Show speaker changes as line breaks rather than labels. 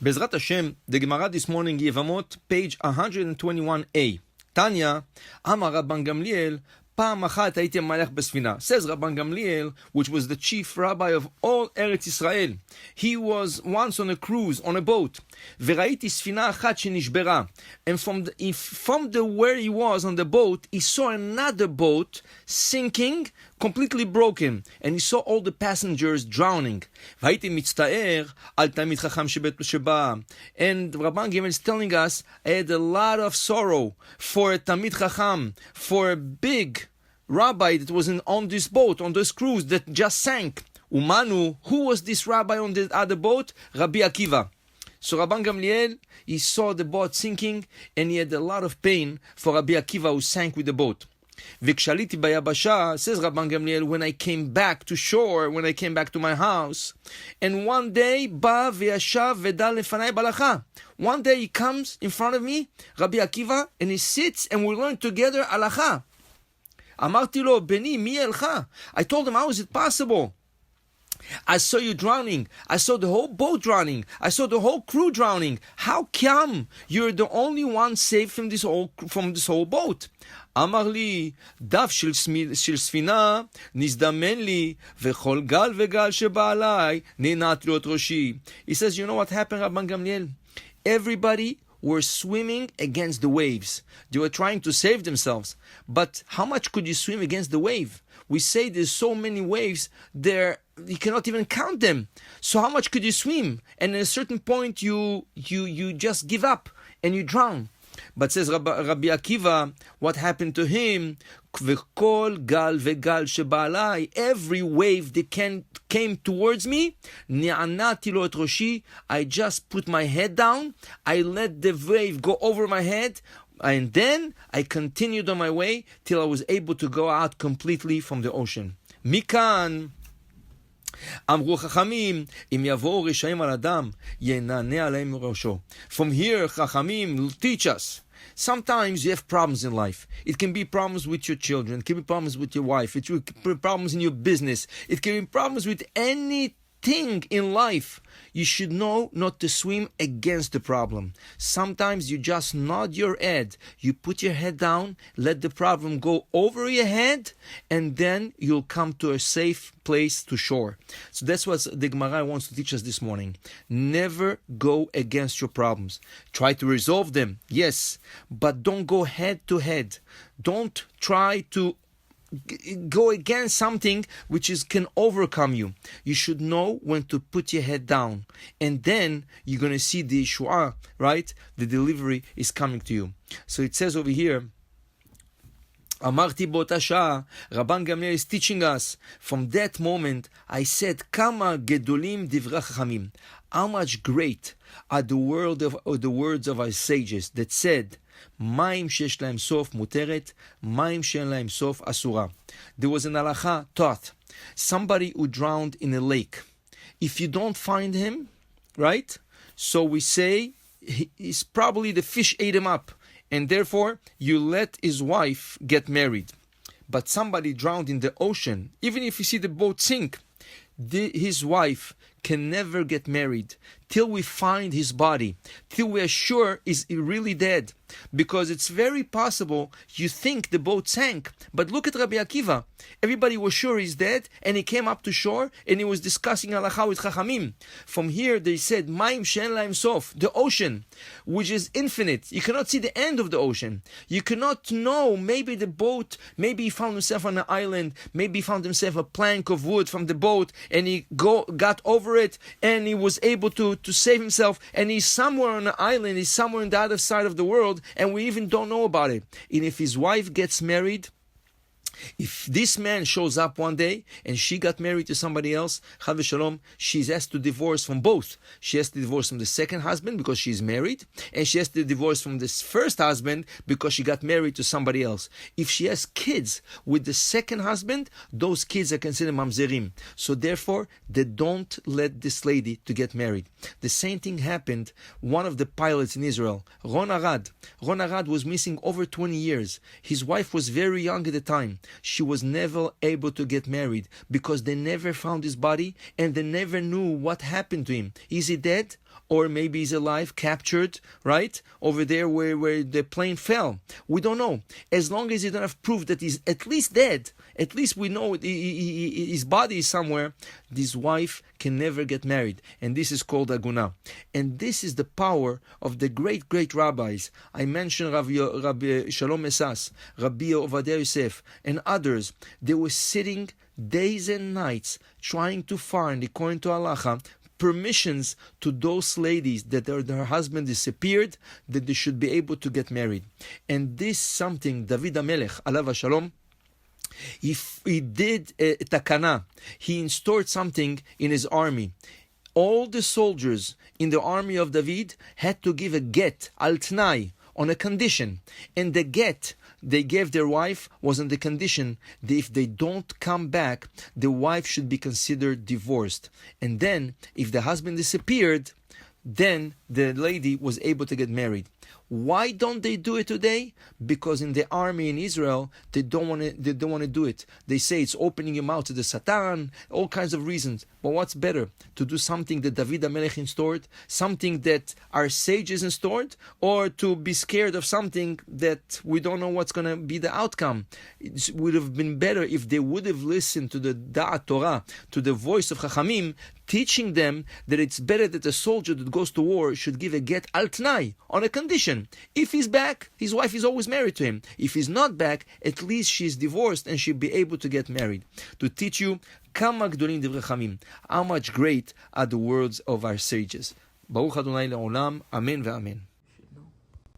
Bezrat Hashem, the Gemara this morning, Yebamot, page 121a. Tanya, Amar Rabban Gamliel, פעם אחת הייתי מלך בספינה. Says Rabban Gamliel, which was the chief rabbi of all Eretz Israel. He was once on a cruise, on a boat. וראיתי ספינה אחת שנשברה. And from the where he was on the boat, he saw another boat sinking, completely broken. And he saw all the passengers drowning. והייתי מצטער על תלמיד חכם שבא. And Rabban Gamliel is telling us, I had a lot of sorrow for a תלמיד חכם, for a big rabbi that was on this boat, on this cruise that just sank. Umanu, who was this rabbi on the other boat? Rabbi Akiva. So Rabban Gamliel, he saw the boat sinking and he had a lot of pain for Rabbi Akiva who sank with the boat. Vikshaliti bayabasha, says Rabban Gamliel, when I came back to shore, when I came back to my house, and one day, ba v'yashav v'da lefanai balacha. One day he comes in front of me, Rabbi Akiva, and he sits and we learn together halacha. Amarti lo, beni, mi elcha. I told him, how is it possible? I saw you drowning. I saw the whole boat drowning. I saw the whole crew drowning. How come you're the only one saved from this whole boat? Amar li, daf shel sfina nizdamen li, v'chol gal v'gal sheba alai ninat lo et roshi. He says, you know what happened, Rabban Gamliel? Everybody were swimming against the waves. They were trying to save themselves. But how much could you swim against the wave? We say there's so many waves there, you cannot even count them. So how much could you swim? And at a certain point you just give up and you drown. But says Rabbi Akiva, what happened to him? V'kol gal v'gal sheba'alai, every wave that came towards me, ni'anati lo et roshi, I just put my head down, I let the wave go over my head, and then I continued on my way till I was able to go out completely from the ocean. Mikan אמרו חכמים, אם יבואו רשעים על אדם, ינענע עליהם מראשו. From here, חכמים teach us. Sometimes you have problems in life. It can be problems with your children. It can be problems with your wife. It can be problems in your business. It can be problems with anything in life. You should know not to swim against the problem. Sometimes you just nod your head. You put your head down, let the problem go over your head, and then you'll come to a safe place to shore. So that's what the Gemara wants to teach us this morning. Never go against your problems. Try to resolve them, yes, but don't go head to head. Don't try to go against something which can overcome you. You should know when to put your head down, and then you're going to see the Yeshua, right? The delivery is coming to you. So it says over here, Amarti באותה שעה, Rabban Gamliel is teaching us, from that moment I said, כמה גדולים דברי חכמים. How much great are the words of our sages that said, מים שיש להם סוף מותרת, מים שאין להם סוף אסורה. There was an halacha taught. Somebody who drowned in a lake. If you don't find him, right? So we say, he's probably the fish ate him up. And therefore, you let his wife get married. But somebody drowned in the ocean, even if you see the boat sink, his wife can never get married till we find his body, till we are sure he's really dead. Because it's very possible you think the boat sank, but look at Rabbi Akiva. Everybody was sure he's dead, and he came up to shore and he was discussing halacha with Chachamim. From here they said, Maim she'en lahem sof, the ocean, which is infinite. You cannot see the end of the ocean. You cannot know, maybe the boat, maybe he found himself on an island, maybe he found himself a plank of wood from the boat, and he got over it, and he was able to save himself, and he's somewhere on an island, he's somewhere on the other side of the world, and we even don't know about it. And if his wife gets married, if this man shows up one day and she got married to somebody else, Chad v'shalom, she has to divorce from both. She has to divorce from the second husband because she's married, and she has to divorce from this first husband because she got married to somebody else. If she has kids with the second husband, those kids are considered mamzerim. So therefore, they don't let this lady to get married. The same thing happened. One of the pilots in Israel, Ron Arad was missing over 20 years. His wife was very young at the time. She was never able to get married because they never found his body and they never knew what happened to him. Is he dead or maybe he's alive, captured, right? Over there where the plane fell. We don't know. As long as you don't have proof that he's at least dead, at least we know his body is somewhere, this wife can never get married. And this is called Aguna. And this is the power of the great, great rabbis. I mentioned Rabbi Shalom Esas, Rabbi Ovadia Yosef, and others. They were sitting days and nights trying to find, according to halacha, permissions to those ladies that their husband disappeared, that they should be able to get married. And this something David HaMelech, alav shalom, he did a takana. He installed something in his army. All the soldiers in the army of David had to give a get, al tnai, on a condition. And the get they gave their wife was on the condition that if they don't come back, the wife should be considered divorced. And then, if the husband disappeared, then the lady was able to get married. Why don't they do it today? Because in the army in Israel, they don't want to do it. They say it's opening your mouth to the Satan, all kinds of reasons. But what's better? To do something that David HaMelech instaured, something that our sages instaured, or to be scared of something that we don't know what's going to be the outcome? It would have been better if they would have listened to the Da'at Torah, to the voice of Chachamim, teaching them that it's better that a soldier that goes to war should give a get al tnai, on a condition. If he's back, his wife is always married to him. If he's not back, at least she's divorced and she'll be able to get married. To teach you kama gdolim divrei chachamim, how much great are the words of our sages. Baruch Adonai le'olam, amen ve'amen.